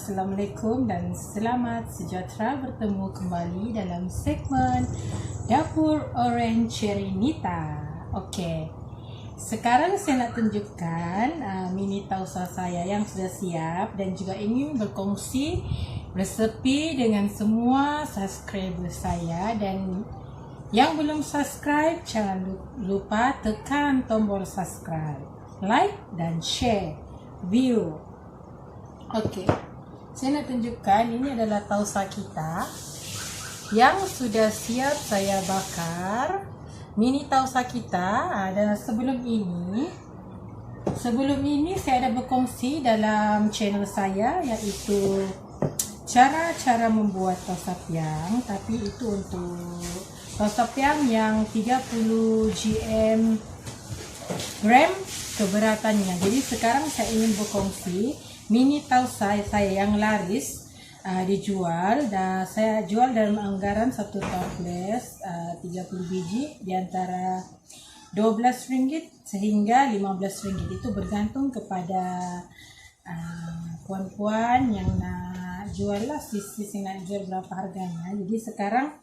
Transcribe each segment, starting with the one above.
Assalamualaikum dan selamat sejahtera bertemu kembali dalam segmen Dapur Orange Cerinita. Okey, sekarang saya nak tunjukkan mini tausa saya yang sudah siap dan juga ingin berkongsi resepi dengan semua subscriber saya. Dan yang belum subscribe, jangan lupa tekan tombol subscribe, like dan share view. Okey, saya nak tunjukkan ini adalah tausa kita yang sudah siap saya bakar. Mini tausa kita. Dan sebelum ini saya ada berkongsi dalam channel saya, iaitu cara-cara membuat tausa piang, tapi itu untuk tausa piang yang 30 gram keberatannya. Jadi sekarang saya ingin berkongsi mini tausa saya yang laris dijual, dan saya jual dalam anggaran satu toples 30 biji di antara RM12 sehingga RM15. Itu bergantung kepada puan-puan yang nak jual lah, sis yang nak jual berapa harganya. Jadi sekarang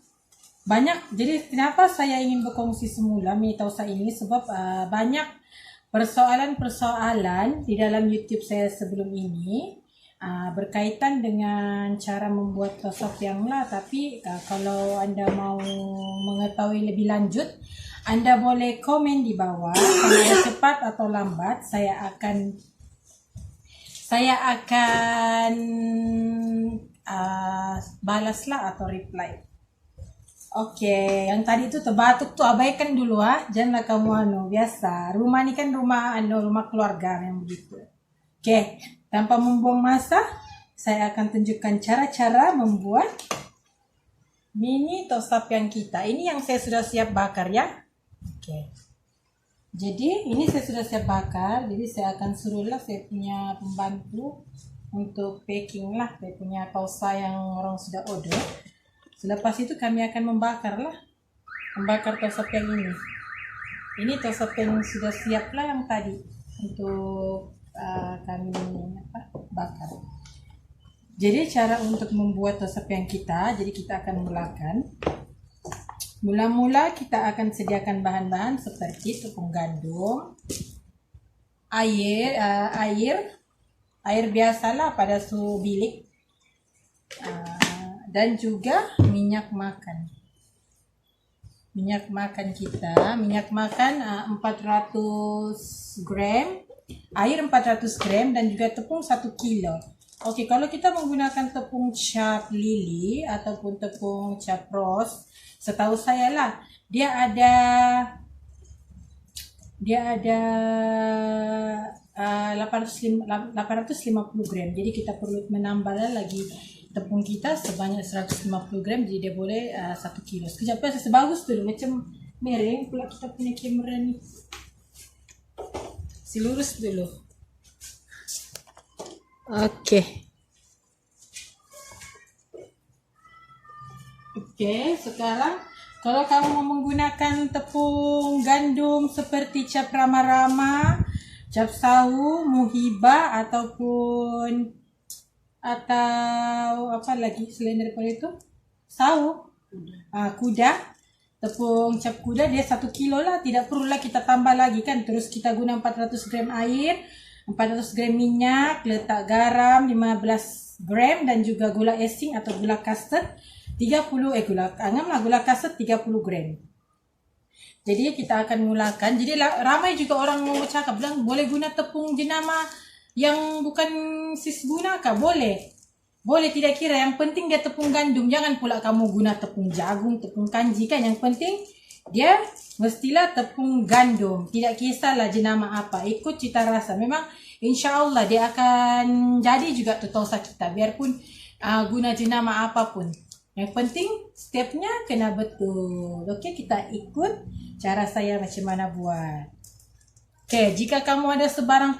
banyak, jadi kenapa saya ingin berkongsi semula mini tausa ini, sebab banyak persoalan-persoalan di dalam YouTube saya sebelum ini berkaitan dengan cara membuat tausa piang lah. Tapi kalau anda mau mengetahui lebih lanjut, anda boleh komen di bawah. Kalau ada cepat atau lambat, saya akan balaslah atau reply. Okey, yang tadi tu terbatuk tu abaikan dulu janganlah kamu biasa. Rumah ni kan rumah keluarga yang begitu. Okey, tanpa membuang masa, saya akan tunjukkan cara-cara membuat mini tausa piang kita. Ini yang saya sudah siap bakar ya. Okey. Jadi ini saya sudah siap bakar. Jadi saya akan suruhlah saya punya pembantu untuk packing lah saya punya tausa yang orang sudah order. Selepas itu kami akan membakar tausa piang ini. Ini tausa piang sudah siap lah yang tadi untuk kami bakar. Jadi cara untuk membuat tausa piang kita, jadi kita akan mula-mula kita akan sediakan bahan-bahan seperti tepung gandum, air biasalah pada suhu bilik, dan juga minyak makan kita. Minyak makan 400 gram, air 400 gram, dan juga tepung 1 kilo. Okey, kalau kita menggunakan tepung cap lili ataupun tepung cap ros, setahu saya lah, dia ada 850 gram. Jadi kita perlu menambah lagi tepung kita sebanyak 150 gram, jadi dia boleh 1 kilo. Sekejap saya sebagus dulu, macam mereng pula kita punya kamera ni. Silurus dulu. Okey, sekarang kalau kamu menggunakan tepung gandum seperti cap rama-rama, cap sahu, muhibah atau apa lagi selain daripada itu, sahu, kuda, tepung cap kuda, dia 1 kilo lah, tidak perlulah kita tambah lagi kan. Terus kita guna 400 gram air, 400 gram minyak, letak garam 15 gram, dan juga gula icing atau gula custard 30 gula custard 30 gram. Jadi kita akan mulakan. Jadi ramai juga orang mau bercakap bilang boleh guna tepung jenama yang bukan sis gunakan. Boleh, tidak kira, yang penting dia tepung gandum. Jangan pula kamu guna tepung jagung, tepung kanji kan. Yang penting dia mestilah tepung gandum. Tidak kisahlah jenama apa, ikut cita rasa. Memang insya-Allah dia akan jadi juga tu tausa kita, biarpun guna jenama apapun. Yang penting stepnya kena betul. Okey, kita ikut cara saya macam mana buat. Okey, jika kamu ada sebarang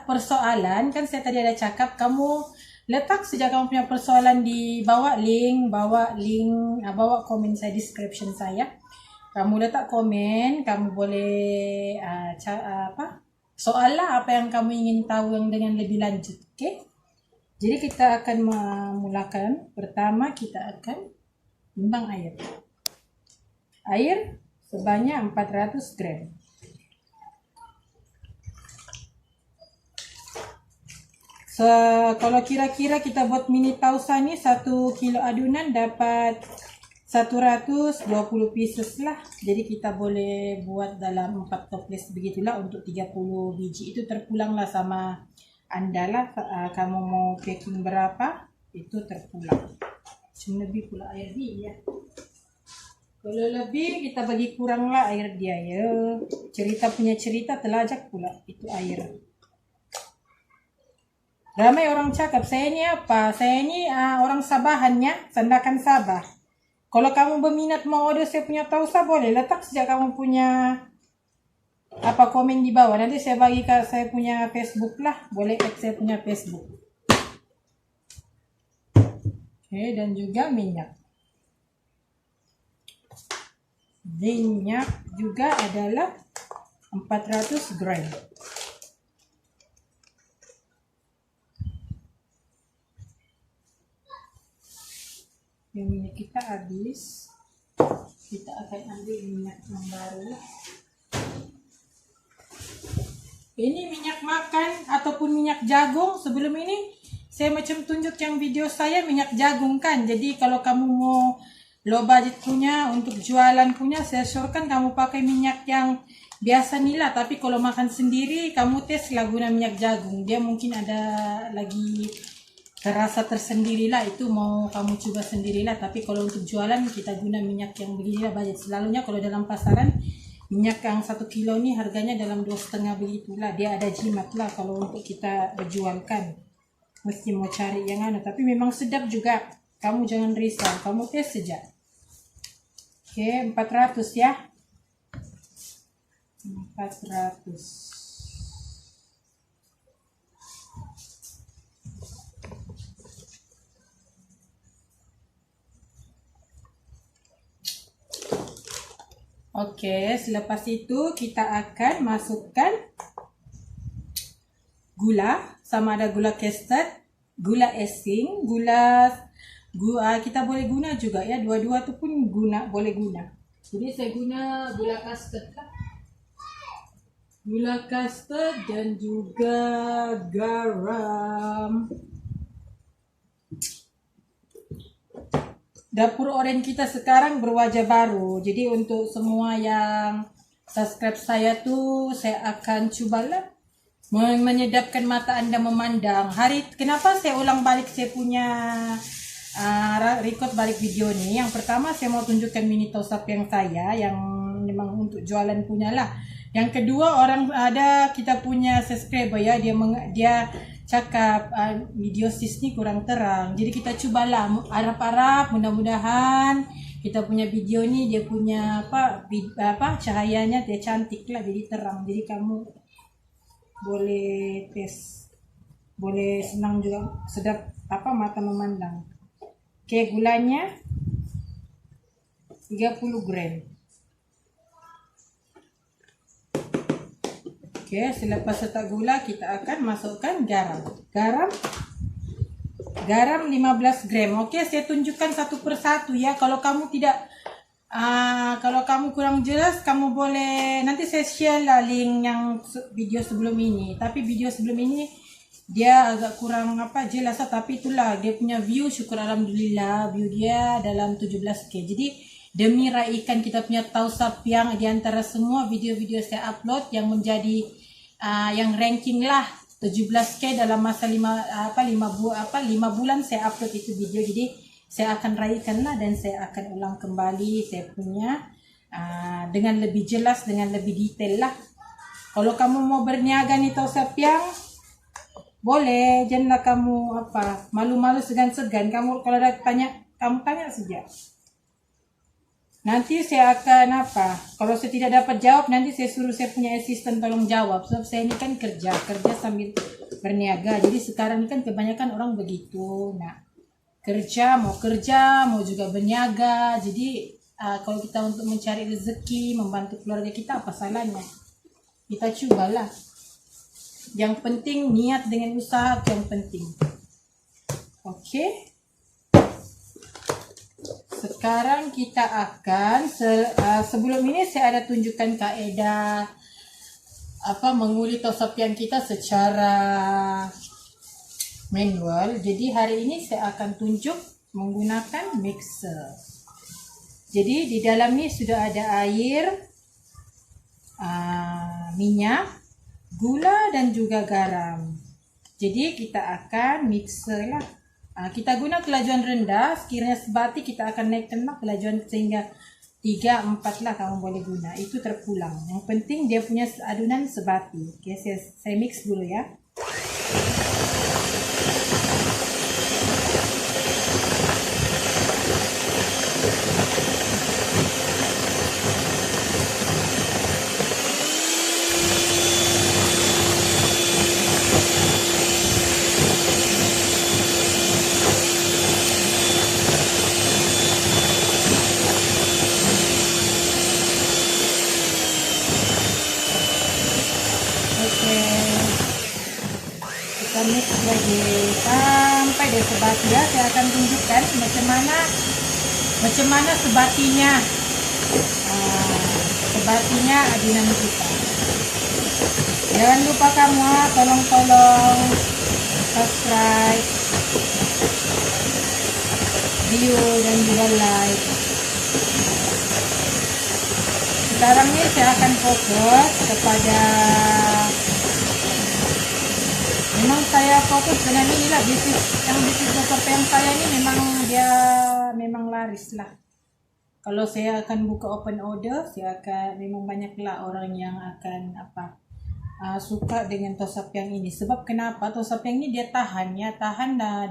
persoalan, kan saya tadi ada cakap, kamu letak saja kamu punya persoalan di bawah komen saya, description saya. Kamu letak komen, kamu boleh soal lah apa yang kamu ingin tahu yang dengan lebih lanjut. Okey. Jadi kita akan memulakan. Pertama kita akan timbang air. Air sebanyak 400 gram. Kalau kira-kira kita buat mini tausa ni 1 kilo adunan dapat 120 pieces lah. Jadi kita boleh buat dalam 4 toples begitulah untuk 30 biji. Itu terpulang lah sama anda lah. Kamu mau packing berapa, itu terpulang. Cuma lebih pula air dia. Kalau lebih kita bagi kurang lah air dia ya. Cerita punya cerita telajak pula itu air. Ramai orang cakap, saya ni apa? Saya ni orang Sabahannya, Sandakan Sabah. Kalau kamu berminat mau order saya punya tausa, boleh letak sejak kamu punya komen di bawah. Nanti saya bagi ke saya punya Facebook lah. Boleh add saya punya Facebook. Oke, dan juga minyak. Minyak juga adalah 400 gram. Yang minyak kita habis, kita akan ambil minyak yang baru. Ini minyak makan ataupun minyak jagung. Sebelum ini saya macam tunjuk yang video saya minyak jagung kan. Jadi kalau kamu mau low budget punya untuk jualan punya, saya syorkan kamu pakai minyak yang biasa nih lah. Tapi kalau makan sendiri kamu tes lah guna minyak jagung. Dia mungkin ada lagi terasa tersendirilah, itu mau kamu coba sendirilah. Tapi kalau untuk jualan kita guna minyak yang beginilah budget. Selalunya kalau dalam pasaran minyak yang 1 kilo ni harganya dalam 2,5 begitulah. Dia ada jimat lah kalau untuk kita jualkan. Mesti mau cari yang tapi memang sedap juga. Kamu jangan risau, kamu tes saja. Oke, 400 ya. 400. Oke, selepas itu kita akan masukkan gula, sama ada gula custard, gula icing, kita boleh guna juga ya, dua-dua tu pun boleh guna. Jadi saya guna gula custard lah. Gula custard dan juga garam. Dapur Oren kita sekarang berwajah baru. Jadi untuk semua yang subscribe saya tuh, saya akan cobalah menyedapkan mata anda memandang. Kenapa saya ulang balik saya punya record balik video nih? Yang pertama saya mau tunjukkan mini toast yang saya, yang memang untuk jualan punya lah. Yang kedua, kita punya subscriber ya, dia cakap video sis ni kurang terang. Jadi kita cubalah harap-harap mudah-mudahan kita punya video ni dia punya cahayanya dia cantik lah, jadi terang. Jadi kamu boleh tes, boleh senang juga, sedap mata memandang. Oke, gulanya 30 gram. Oke, selepas letak gula kita akan masukkan garam. Garam 15 gram. Oke, saya tunjukkan satu persatu ya. Kalau kamu kurang jelas, kamu boleh nanti saya share lah link yang video sebelum ini. Tapi video sebelum ini dia agak kurang jelas, tapi itulah dia punya view, syukur alhamdulillah view dia dalam 17k. Jadi demi raikan kita punya tausa piang di antara semua video-video saya upload yang menjadi yang ranking lah 17k dalam masa 5 bulan saya upload itu video. Jadi saya akan raikan lah dan saya akan ulang kembali saya punya dengan lebih jelas, dengan lebih detail lah. Kalau kamu mau berniaga nih tausa piang, boleh, janganlah kamu malu-malu segan-segan. Kamu kalau ada kamu tanya saja. Nanti saya akan kalau saya tidak dapat jawab, nanti saya suruh saya punya asisten tolong jawab. Sebab saya ini kan kerja sambil berniaga. Jadi sekarang ini kan kebanyakan orang begitu. Nah, kerja mau juga berniaga. Jadi kalau kita untuk mencari rezeki, membantu keluarga kita, apa salahnya? Kita cobalah. Yang penting niat dengan usaha yang penting. Okey. Sekarang kita akan sebelum ini saya ada tunjukkan kaedah menguli tosapian kita secara manual. Jadi hari ini saya akan tunjuk menggunakan mixer. Jadi di dalam ni sudah ada air, minyak, gula dan juga garam. Jadi kita akan mixer lah. Kita guna kelajuan rendah, sekiranya sebati kita akan naikkan kelajuan sehingga 3-4 lah kamu boleh guna. Itu terpulang. Yang penting dia punya adunan sebati. Okay, saya mix dulu ya. Kita mix lagi sampai dia sebati ya. Saya akan tunjukkan macam mana sebatinya adunan kita. Jangan lupa kamu tolong subscribe, view dan juga like. Sekarang ini saya akan fokus kepada, memang saya fokus dengan inilah bisnis tosapian saya ini memang laris lah. Kalau saya akan buka open order, memang banyaklah orang yang akan suka dengan tosapian ini. Sebab kenapa? Tosapian ini dia tahan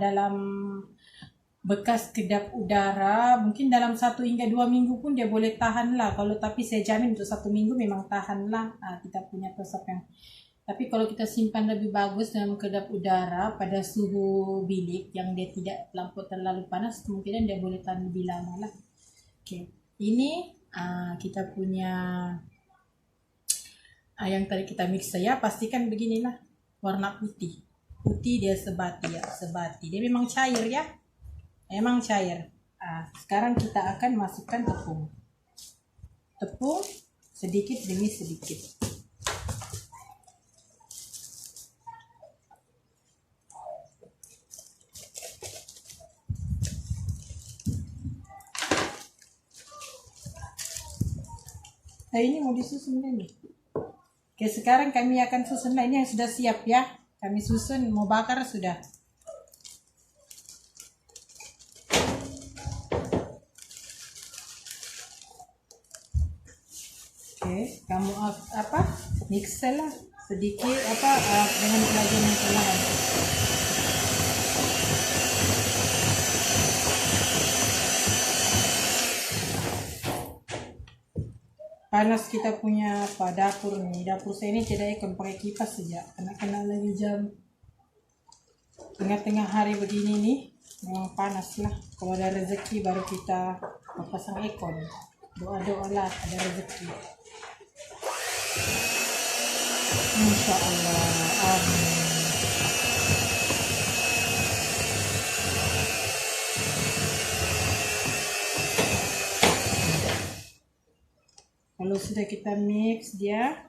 dalam bekas kedap udara. Mungkin dalam 1 hingga 2 minggu pun dia boleh tahan lah. Tapi saya jamin untuk 1 minggu memang tahan lah kita punya tosapian. Tapi kalau kita simpan lebih bagus dalam kedap udara pada suhu bilik yang dia tidak terlalu panas, kemungkinan dia boleh tahan lebih lama lah. Okay. Ini kita punya yang tadi kita mix ya. Pastikan beginilah warna putih dia sebati. Dia memang cair ya, memang cair. Sekarang kita akan masukkan tepung sedikit demi sedikit. Ini mau disusun nih. Oke, sekarang kami akan susun. Ini yang sudah siap ya. Kami susun, mau bakar sudah. Oke, kamu mix lah sedikit dengan kelajuan yang perlahan. Panas kita punya dapur nih. Dapur saya ini tidak akan pakai kipas saja. Kena lagi jam tengah-tengah hari begini nih. Memang panas lah. Kalau ada rezeki baru kita pasang aircon. Doa-doa lah ada rezeki. Insya Allah. Amin. Kalau sudah kita mix dia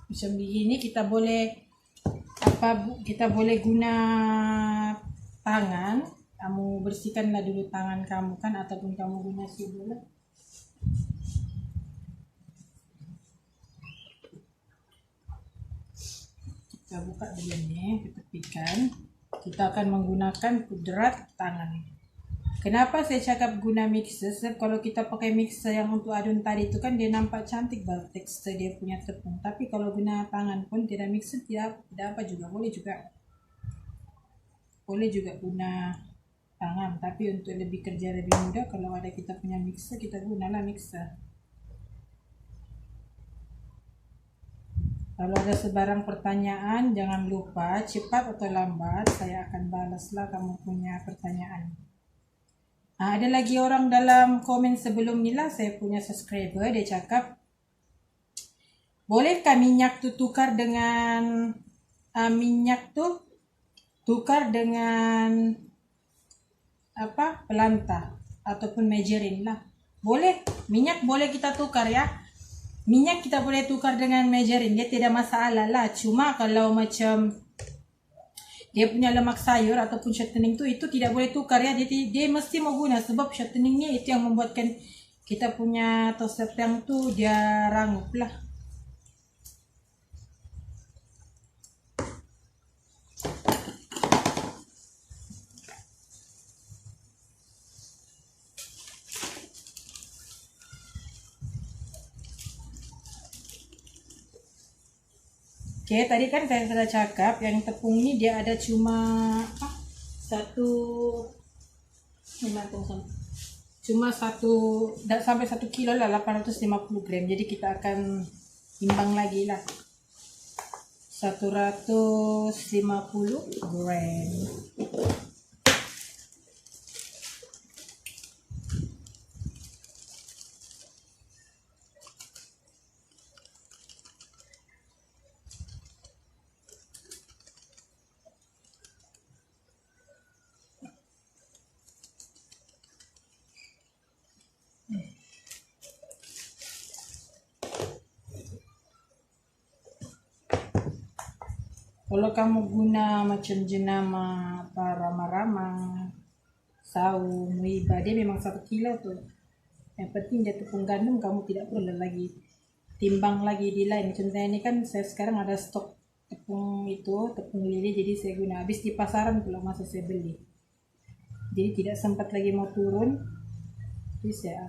macam begini, kita boleh guna tangan. Kamu bersihkanlah dulu tangan kamu kan, ataupun kamu guna sibu lah. Kita buka begini, kita tepikan. Kita akan menggunakan pudrat tangan. Kenapa saya cakap guna mixer? Sebab kalau kita pakai mixer yang untuk adun tadi itu kan dia nampak cantik banget tekstur dia punya tepung. Tapi kalau guna tangan pun tidak mixer tidak apa juga, boleh juga guna tangan. Tapi untuk lebih kerja lebih mudah, kalau ada kita punya mixer, kita gunalah mixer. Kalau ada sebarang pertanyaan, jangan lupa cepat atau lambat saya akan balaslah kamu punya pertanyaan. Ada lagi orang dalam komen sebelum ni lah, saya punya subscriber, dia cakap, bolehkah minyak tu tukar dengan pelanta ataupun margarine lah. Boleh, minyak boleh kita tukar ya. Minyak kita boleh tukar dengan margarine, dia tidak masalah lah. Cuma kalau macam dia punya lemak sayur ataupun shortening tu, itu tidak boleh tukar ya. Dia mesti mau guna, sebab shorteningnya itu yang membuatkan kita punya toast yang tu dia rangup lah. Oke, tadi kan saya sudah cakap yang tepung ini dia ada cuma satu, cuma tidak sampai 1 kilo lah, 850 gram. Jadi kita akan timbang lagi lah, 150 gram. Kalau kamu guna macam jenama rama-rama, saung, wiba, dia memang 1 kilo tuh. Yang penting dia tepung gandum, kamu tidak perlu lagi timbang lagi di lain. Macam saya ini kan, saya sekarang ada stok tepung lili, jadi saya guna. Habis di pasaran pula masa saya beli. Jadi tidak sempat lagi mau turun. Jadi saya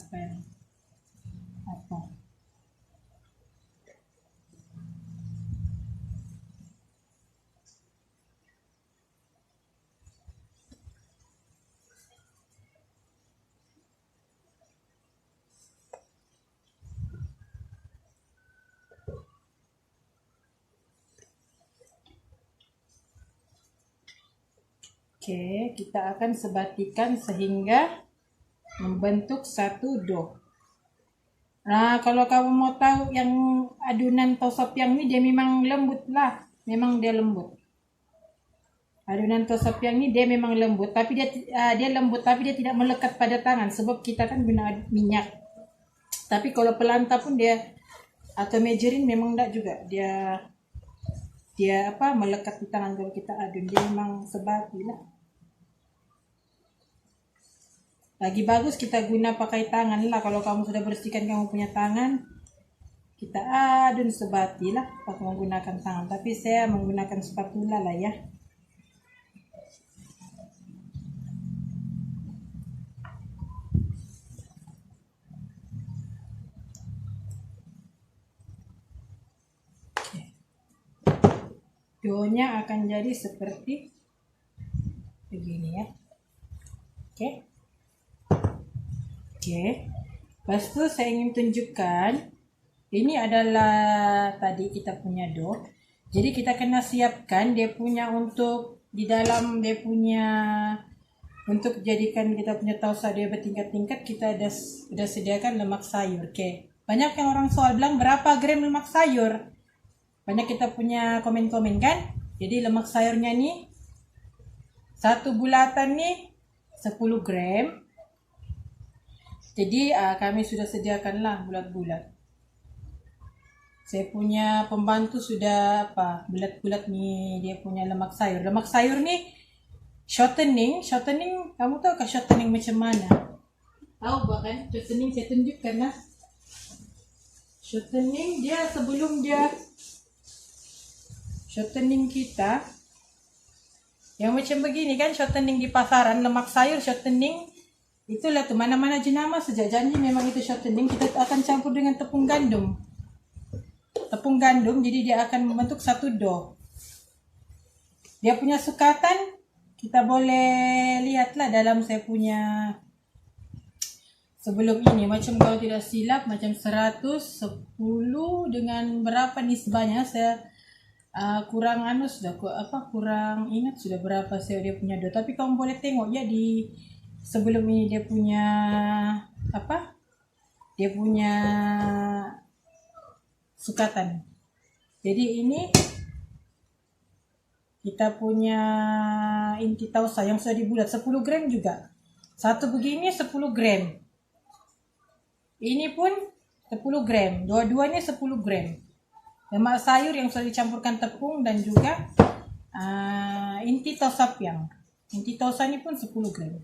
Oke, kita akan sebatikan sehingga membentuk satu dough. Nah, kalau kamu mau tahu yang adunan tosopiang ini dia memang lembut lah. Memang dia lembut. Adunan tosopiang ini dia memang lembut, tapi dia lembut tapi dia tidak melekat pada tangan sebab kita kan guna minyak. Tapi kalau pelanta pun dia atau margarine memang enggak juga. Dia melekat di tangan kalau kita adun. Dia memang sebati lah. Lagi bagus kita guna pakai tangan lah. Kalau kamu sudah bersihkan kamu punya tangan, kita adun sebati lah pakai menggunakan tangan. Tapi saya menggunakan spatula lah ya. Dough-nya akan jadi seperti begini ya. Oke. Lepas itu saya ingin tunjukkan, ini adalah tadi kita punya dough. Jadi kita kena siapkan dia punya untuk di dalam dia punya untuk jadikan kita punya tausa dia bertingkat-tingkat, kita sudah sediakan lemak sayur. Oke. Banyak yang orang soal bilang berapa gram lemak sayur. Banyak kita punya komen-komen kan. Jadi lemak sayurnya nih satu bulatan nih 10 gram. Jadi kami sudah sediakanlah bulat-bulat. Saya punya pembantu sudah bulat-bulat nih dia punya lemak sayur. Lemak sayur nih shortening, kamu tahu kah shortening macam mana? Tahu bahkan shortening saya tunjukkan lah. Shortening dia sebelum dia shortening kita yang macam begini kan, shortening di pasaran lemak sayur shortening. Itulah tuh mana-mana jenama sejak janji memang itu shortening. Kita akan campur dengan tepung gandum. Jadi dia akan membentuk satu dough. Dia punya sukatan kita boleh lihatlah dalam saya punya sebelum ini. Macam kalau tidak silap macam 110 dengan berapa nisbahnya saya kurang kurang ingat sudah berapa saya dia punya dough. Tapi kamu boleh tengok ya di sebelum ini dia punya dia punya sukatan. Jadi ini kita punya inti tausa yang sudah dibulat 10 gram juga. Satu begini 10 gram. Ini pun 10 gram. Dua-duanya 10 gram. Lemak sayur yang sudah dicampurkan tepung dan juga inti tausa piang. Inti tausa ini pun 10 gram.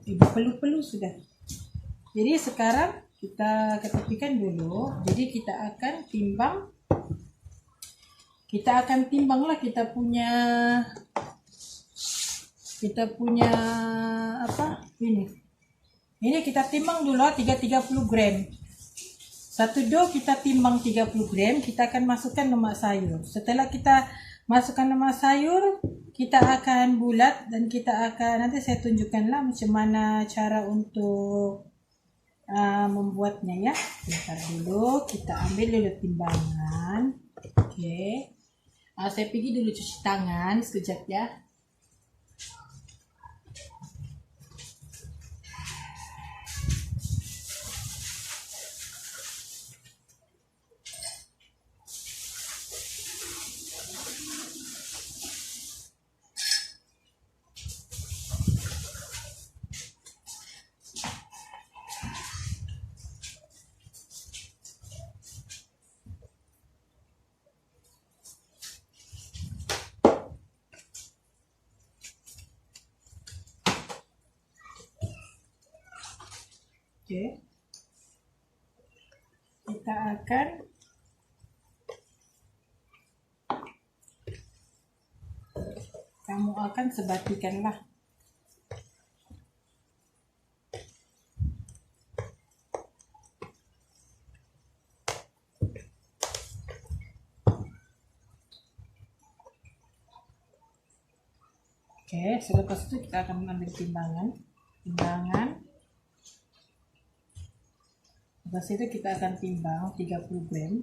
Ibu perlu sudah. Jadi sekarang kita ketepikan dulu. Jadi kita akan timbang. Kita akan timbang lah kita punya apa ini. Ini kita timbang dulu 30 gram. Satu do kita timbang 30 gram, kita akan masukkan lemak sayur. Setelah kita masukkan lemak sayur, kita akan bulat dan kita akan, nanti saya tunjukkanlah macam mana cara untuk membuatnya ya. Bentar dulu, kita ambil dulu timbangan. Oke. Saya pergi dulu cuci tangan sekejap ya. Oke. Kita akan kamu akan sebatikanlah. Oke, selepas itu kita akan mengambil timbangan. Lepas itu kita akan timbang 30 gram.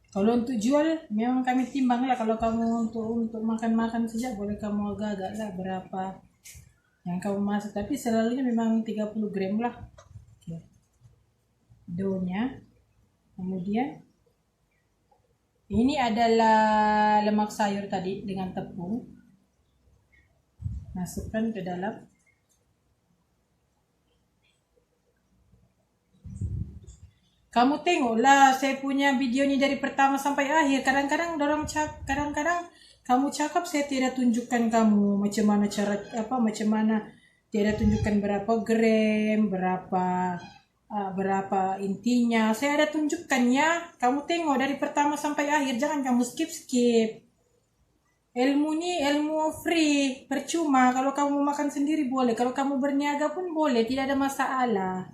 Kalau untuk jual memang kami timbang lah. Kalau kamu untuk makan saja boleh kamu agak-agak lah berapa yang kamu masak. Tapi selalunya memang 30 gram lah. Oke. Doughnya. Kemudian ini adalah lemak sayur tadi dengan tepung. Masukkan ke dalam. Kamu tengoklah saya punya video ini dari pertama sampai akhir. Kadang-kadang kamu cakap saya tidak tunjukkan kamu macam mana cara macam mana tidak tunjukkan berapa gram, berapa intinya. Saya ada tunjukkan ya. Kamu tengok dari pertama sampai akhir, jangan kamu skip. Ilmu ini ilmu free, percuma. Kalau kamu makan sendiri boleh, kalau kamu berniaga pun boleh, tidak ada masalah.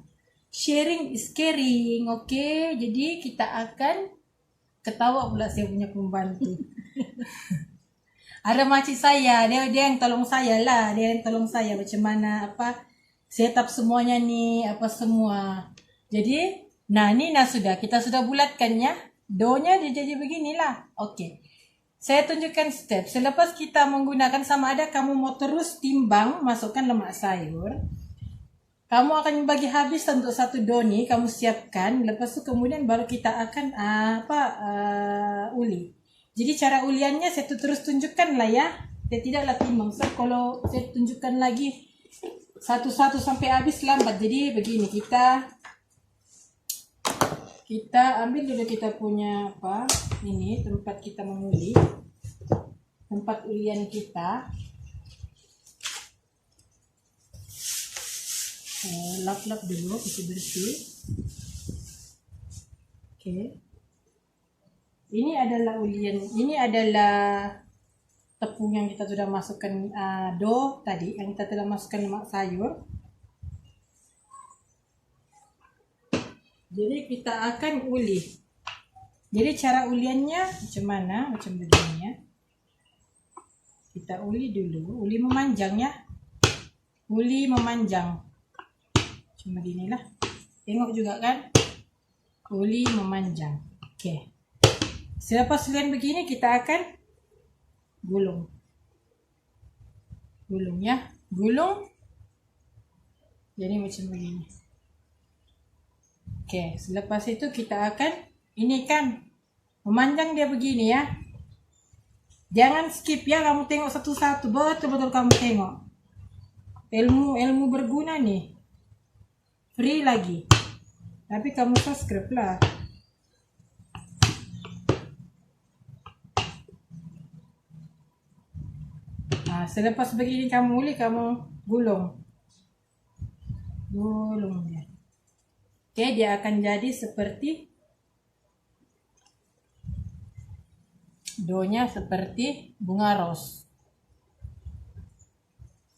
Sharing is caring, oke? Jadi kita akan ketawa pula saya punya pembantu. Ada makcik saya, dia yang tolong saya lah, macam mana setup semuanya nih, semua. Jadi, kita sudah bulatkan ya. Doughnya dia jadi beginilah. Oke. Saya tunjukkan step. Selepas kita menggunakan, sama ada kamu mau terus timbang, masukkan lemak sayur. Kamu akan bagi habis untuk satu dough nih, kamu siapkan. Lepas itu kemudian baru kita akan uli. Jadi cara uliannya saya terus tunjukkan lah ya. Saya tidaklah timbang. So, kalau saya tunjukkan lagi satu-satu sampai habis lambat. Jadi begini, kita ambil dulu kita punya ini tempat kita menguli. Tempat ulian kita. Lap-lap dulu, bersih-bersih. Oke. Ini adalah ulian, ini adalah tepung yang kita sudah masukkan dough tadi, yang kita telah masukkan lemak sayur. Jadi kita akan uli. Jadi cara uliannya macam mana? Macam begini ya. Kita uli dulu, uli memanjang ya. Uli memanjang. Cuma beginilah. Tengok juga kan? Uli memanjang. Oke. Selepas ulian begini kita akan gulung. Gulung ya. Gulung. Jadi macam begini. Oke, selepas itu kita akan Ini kan memanjang dia begini ya. Jangan skip ya, kamu tengok satu-satu, betul-betul kamu tengok. Ilmu berguna nih. Free lagi. Tapi kamu subscribe lah. Nah, selepas begini kamu uli, kamu gulung dia. Oke, dia akan jadi seperti doanya seperti bunga ros.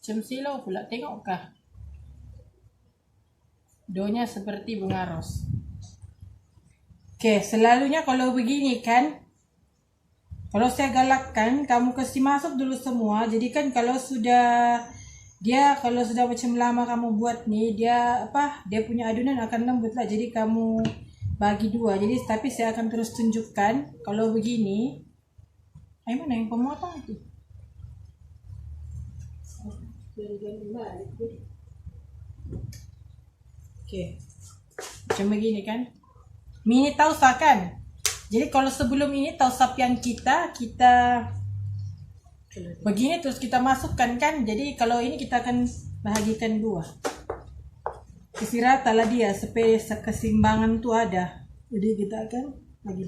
Silau pula, tengok kah? Doanya seperti bunga ros. Oke, selalunya kalau begini kan, kalau saya galakkan, kamu kasih masuk dulu semua. Jadi kan kalau sudah macam lama kamu buat nih, dia punya adonan akan lembut lah. Jadi kamu bagi dua. Jadi tapi saya akan terus tunjukkan kalau begini. Mana yang pemotong itu? Oke. Macam begini kan? Mini tausa kan? Jadi kalau sebelum ini tausap yang kita begini terus kita masukkan kan. Jadi kalau ini kita akan bahagikan dua. Isi rata lah dia supaya keseimbangan tuh ada. Jadi kita akan bagi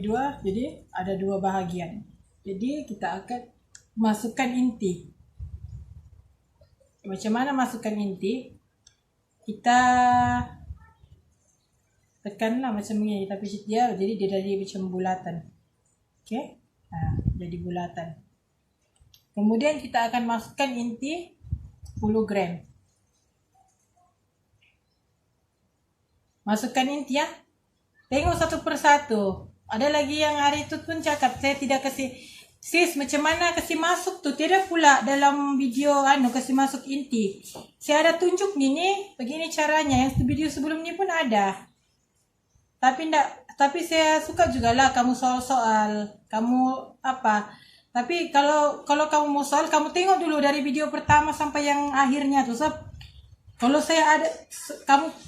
dua. Jadi ada dua bahagian. Jadi kita akan masukkan inti. Macam mana masukkan inti? Kita tekanlah macam ini, tapi dia jadi dari macam bulatan. Oke? Nah, jadi bulatan. Kemudian kita akan masukkan inti 10 gram. Masukkan inti ya. Tengok satu persatu. Ada lagi yang hari itu pun cakap, saya tidak kasih, sis macam mana kasih masuk tuh, tidak pula dalam video kasih masuk inti. Saya ada tunjuk nih, begini caranya. Yang video sebelum ini pun ada. Tapi saya suka juga lah kamu soal kamu tapi kalau kamu mau soal, kamu tengok dulu dari video pertama sampai yang akhirnya tuh. Kalau saya ada,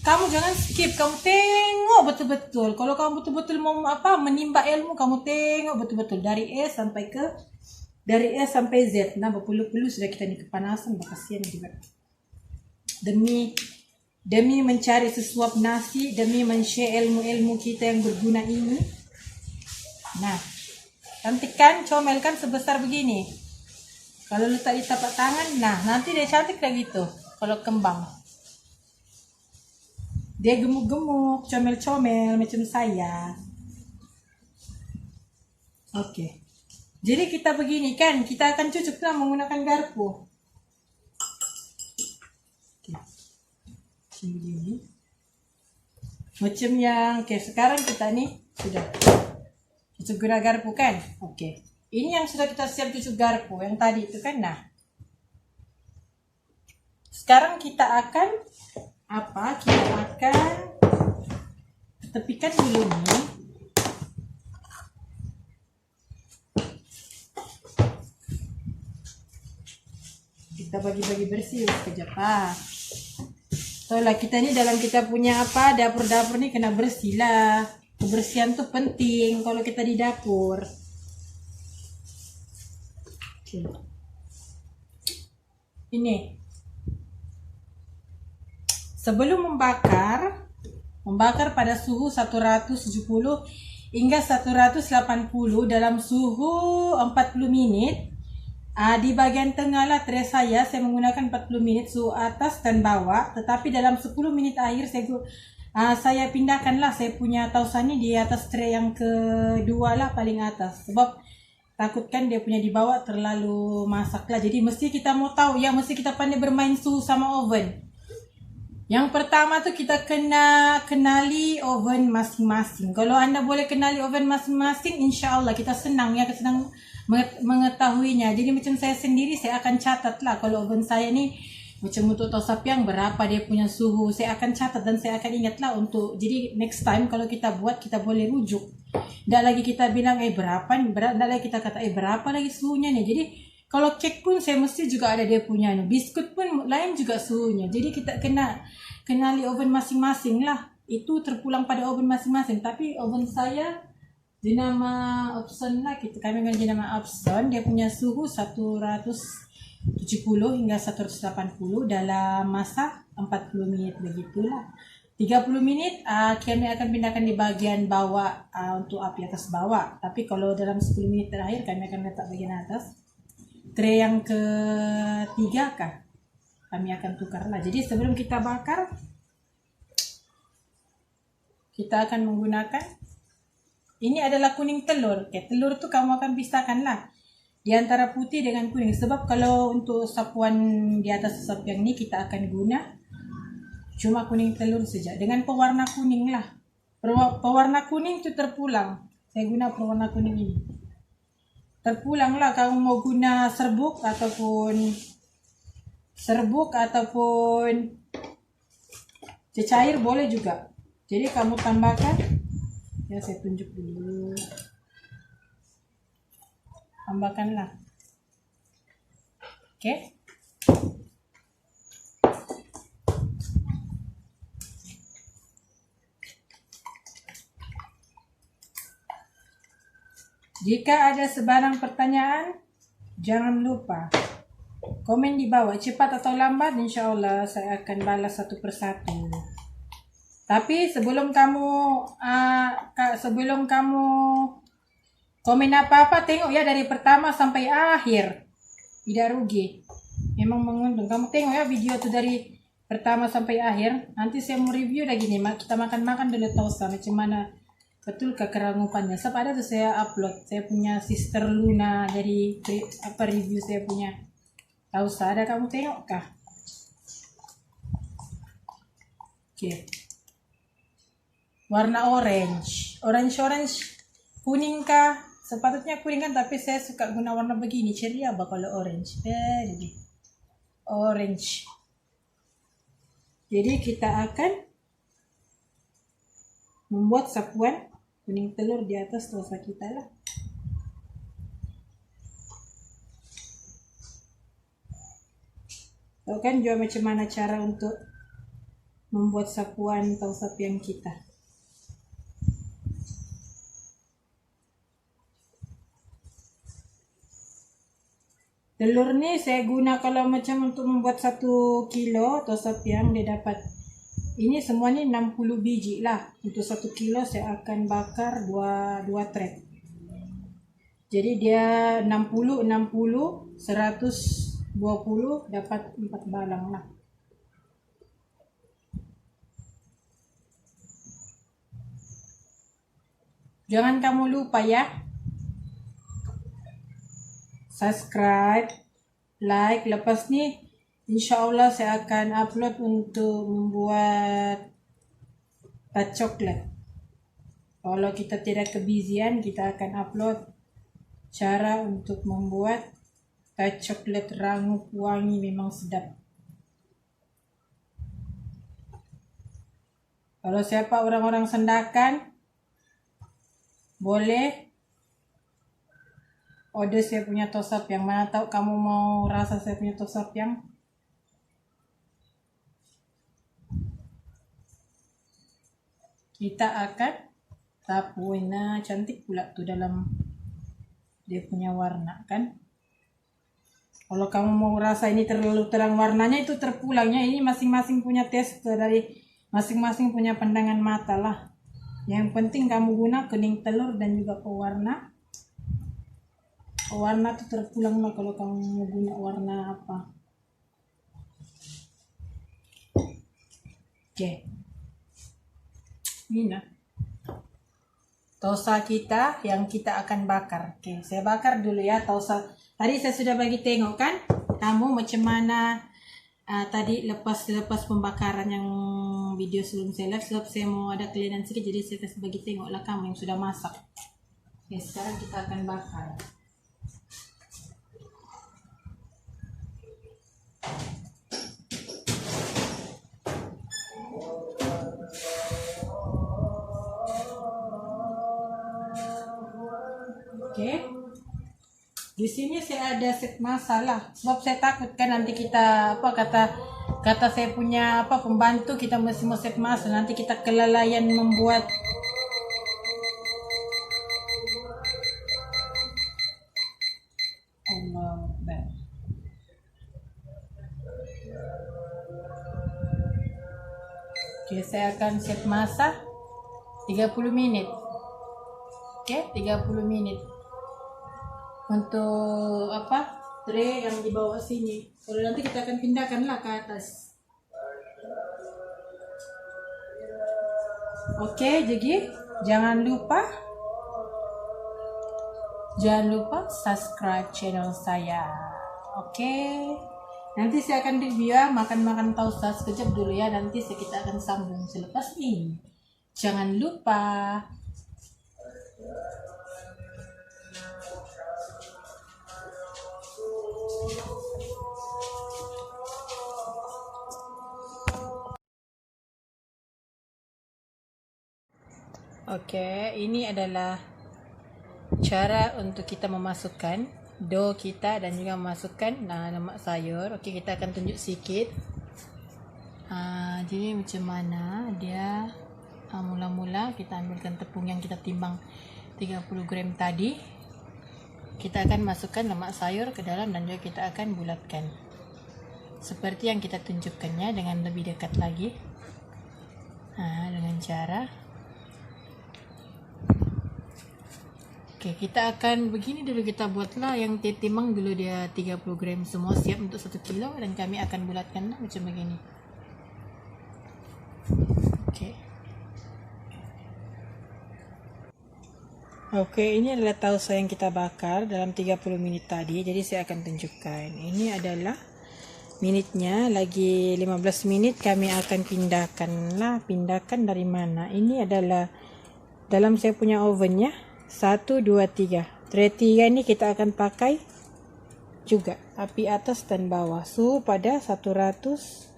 kamu jangan skip, kamu tengok betul-betul. Kalau kamu betul-betul mau menimba ilmu, kamu tengok betul-betul dari S sampai Z. Nah, berpuluh-puluh sudah kita nih kepanasan, kasihan juga. Demi mencari sesuap nasi, demi men-share ilmu-ilmu kita yang berguna ini. Nah, cantik kan, comel kan sebesar begini. Kalau letak di tapak tangan, nah nanti dia cantik kayak gitu. Kalau kembang, dia gemuk-gemuk, comel-comel macam saya. Oke. Jadi kita begini kan, kita akan cucuk lah menggunakan garpu. Begini macam yang sekarang kita nih sudah cucuk garpu kan. Oke, ini yang sudah kita siap cucuk garpu yang tadi itu kan. Nah, sekarang kita akan tepikan dulu nih. Kita bagi-bagi bersih sekejap Soalnya kita ini dalam kita punya dapur-dapur nih kena bersih lah. Kebersihan tuh penting kalau kita di dapur. Oke. Ini. Sebelum membakar pada suhu 170 hingga 180 dalam suhu 40 menit. Di bagian tengah lah tray saya menggunakan 40 menit suhu atas dan bawah, tetapi dalam 10 menit akhir saya pindahkanlah saya punya tausa ini di atas tray yang kedua lah paling atas, sebab takutkan dia punya di bawah terlalu masak lah. Jadi mesti kita mau tahu ya, mesti kita pandai bermain suhu sama oven. Yang pertama tuh kita kenali oven masing-masing. Kalau Anda boleh kenali oven masing-masing, insya Allah kita senang mengetahuinya. Jadi macam saya sendiri, saya akan catat lah kalau oven saya nih macam untuk tausap yang berapa dia punya suhu, saya akan catat dan saya akan ingat lah jadi next time kalau kita buat kita boleh rujuk. Tidak lagi kita bilang berapa nih, tidak lagi kita kata berapa lagi suhunya nih. Jadi kalau cake pun saya mesti juga ada dia punya, biskut pun lain juga suhunya. Jadi kita kenali oven masing-masing lah. itu terpulang pada oven masing-masing. Tapi oven saya jenama Epson lah, kami dengan jenama Epson, dia punya suhu 170 hingga 180 dalam masa 40 menit begitulah. 30 menit kami akan pindahkan di bagian bawah untuk api atas bawah. Tapi kalau dalam 10 menit terakhir kami akan letak bagian atas. Tray yang ketiga kami akan tukar lah. Jadi sebelum kita bakar, kita akan menggunakan, ini adalah kuning telur. Telur tu kamu akan pisahkan lah di antara putih dengan kuning. Sebab kalau untuk sapuan di atas sapiang ini kita akan guna cuma kuning telur saja dengan pewarna kuning lah. Pewarna kuning itu terpulang. Saya guna pewarna kuning ini. Terpulang lah kamu mau guna serbuk ataupun cecair boleh juga. Jadi kamu tambahkan, ya saya tunjuk dulu. Tambahkanlah. Oke. Jika ada sebarang pertanyaan, jangan lupa komen di bawah. Cepat atau lambat, insya Allah saya akan balas satu persatu. Tapi sebelum kamu komen apa-apa, tengok ya dari pertama sampai akhir. Tidak rugi. Memang menguntung. Kamu tengok ya video itu dari pertama sampai akhir. Nanti saya mau review lagi nih. Kita makan-makan dulu tosa. Macam mana betul kerangupannya. Sebab ada tuh saya upload. Saya punya Sister Luna dari review saya punya tosa. Ada kamu tengok kah? Oke. Warna orange. Orange. Kuning kah? Sepatutnya kuning kan, tapi saya suka guna warna begini. Ceria apa kalau orange? Jadi orange. Jadi kita akan membuat sapuan kuning telur di atas tosa kita lah. Tahu kan juga macam mana cara untuk membuat sapuan tosa sapiang kita. Telur ni saya guna kalau macam untuk membuat 1 kilo atau sapiang dia dapat. Ini semua ni 60 biji lah. Untuk 1 kilo saya akan bakar 2 tray. Jadi dia 60, 120 dapat 4 balang lah. Jangan kamu lupa ya. Subscribe, like. Lepas ni insya Allah saya akan upload untuk membuat tart coklat. Kalau kita tidak kebizian, kita akan upload cara untuk membuat tart coklat rangup wangi memang sedap. Kalau siapa orang-orang Sandakan, boleh order saya punya tosap. Yang mana tahu kamu mau rasa saya punya tosap yang kita akan tapuin. Nah, cantik pula tuh dalam dia punya warna kan. Kalau kamu mau rasa ini terlalu terang warnanya, itu terpulangnya. Ini masing-masing punya tes dari masing-masing punya pandangan mata lah. Yang penting kamu guna kuning telur dan juga pewarna. Warna tuh terpulang lah kalau kamu mau guna warna apa. Oke. Ini nah. Tosa kita yang kita akan bakar. Oke, saya bakar dulu ya tosa. Tadi saya sudah bagi tengok kan kamu macam mana tadi lepas pembakaran yang video sebelum saya live. Sebab saya mau ada kelihatan sedikit, jadi saya kasih bagi tengok lah kamu yang sudah masak. Oke, sekarang kita akan bakar. Oke. Di sini saya ada set masalah. Sebab saya takut kan nanti kita kata saya punya pembantu, kita mesti set masa, nanti kita kelalaian membuat. Allah Akbar. Oke, saya akan set masa 30 menit. Oke, 30 menit. Untuk tray yang di bawah sini. Kalau nanti kita akan pindahkanlah ke atas. Oke, jadi jangan lupa subscribe channel saya. Oke. Nanti saya akan review makan-makan tausa sekejap dulu ya. Nanti kita akan sambung selepas ini. Jangan lupa. Oke, ini adalah cara untuk kita memasukkan dough kita dan juga memasukkan lemak sayur. Oke, kita akan tunjuk sedikit. Jadi macam mana dia. Mula-mula kita ambilkan tepung yang kita timbang 30 gram tadi. Kita akan masukkan lemak sayur ke dalam dan juga kita akan bulatkan. Seperti yang kita tunjukkannya dengan lebih dekat lagi. Dengan cara oke, kita akan begini dulu, kita buatlah yang timbang dulu dia 30 gram semua siap untuk 1 kilo dan kami akan bulatkan macam begini. Oke, ini adalah tausa yang kita bakar dalam 30 menit tadi. Jadi saya akan tunjukkan. Ini adalah minitnya, lagi 15 menit kami akan pindahkan dari mana? Ini adalah dalam saya punya ovennya 1, 2, 3. Tray 3 ini kita akan pakai juga api atas dan bawah, suhu pada 180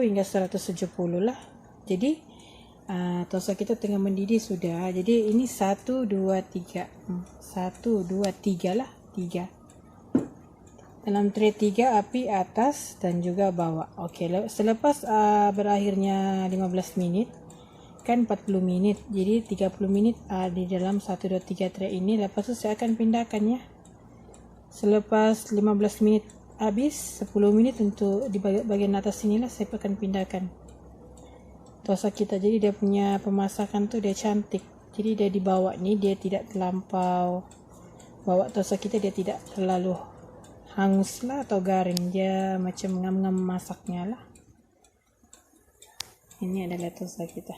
hingga 170 lah. Jadi tosa kita tengah mendidih sudah. Jadi ini 1, 2, 3 1, 2, 3 lah, 3 dalam tray 3 api atas dan juga bawah. Oke, selepas berakhirnya 15 menit kan 40 menit, jadi 30 menit di dalam 1, 2, 3 tray ini. Lepas itu saya akan pindahkan ya. Selepas 15 menit habis, 10 menit untuk di bagian atas inilah saya akan pindahkan tosa kita. Jadi dia punya pemasakan tuh dia cantik. Jadi dia di bawah nih dia tidak terlampau, bawa tosa kita dia tidak terlalu hangus lah atau garing, dia macam ngam-ngam masaknya lah. Ini adalah tosa kita.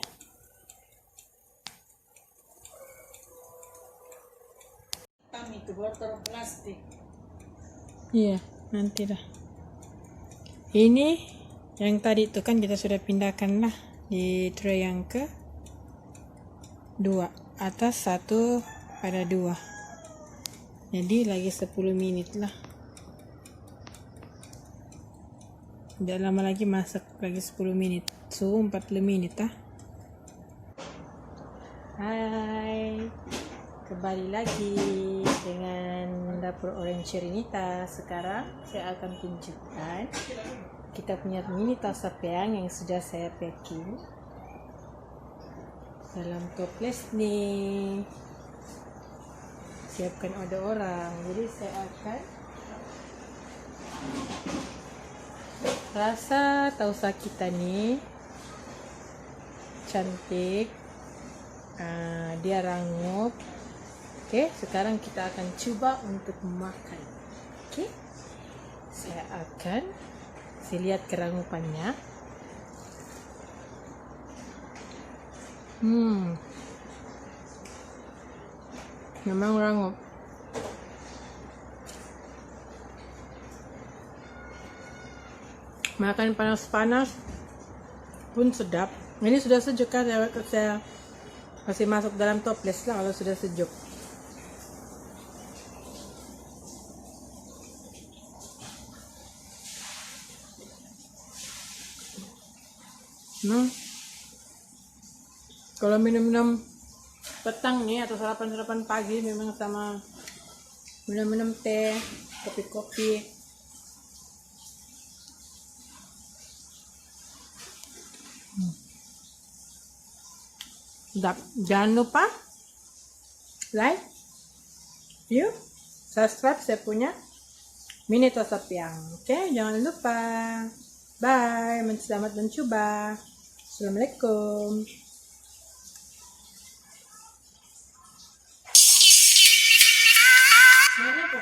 Itu botol plastik. Iya, nanti dah. Ini yang tadi itu kan kita sudah pindahkan lah di tray yang ke 2, atas 1 pada 2. Jadi lagi 10 menit lah. Tidak lama lagi masak, lagi 10 menit. Suhu 40 menit ah. Hai, kembali lagi dengan dapur Orange Rinita. Sekarang saya akan tunjukkan kita punya mini tausa peang yang sudah saya packing dalam toples nih. Siapkan order orang. Jadi saya akan rasa tausa kita nih cantik, dia rangup. Oke, sekarang kita akan coba untuk makan. Oke, saya lihat kerangupannya. Memang rangup. Makan panas-panas pun sedap. Ini sudah sejuk kan, saya masih masuk dalam toples lah kalau sudah sejuk. Kalau minum-minum petang nih atau sarapan-sarapan pagi memang sama minum-minum teh, kopi-kopi. Jangan lupa like, view, subscribe saya punya Mini Tosapiang. Oke, jangan lupa. Bye, selamat mencoba. Assalamualaikum. Ini apa?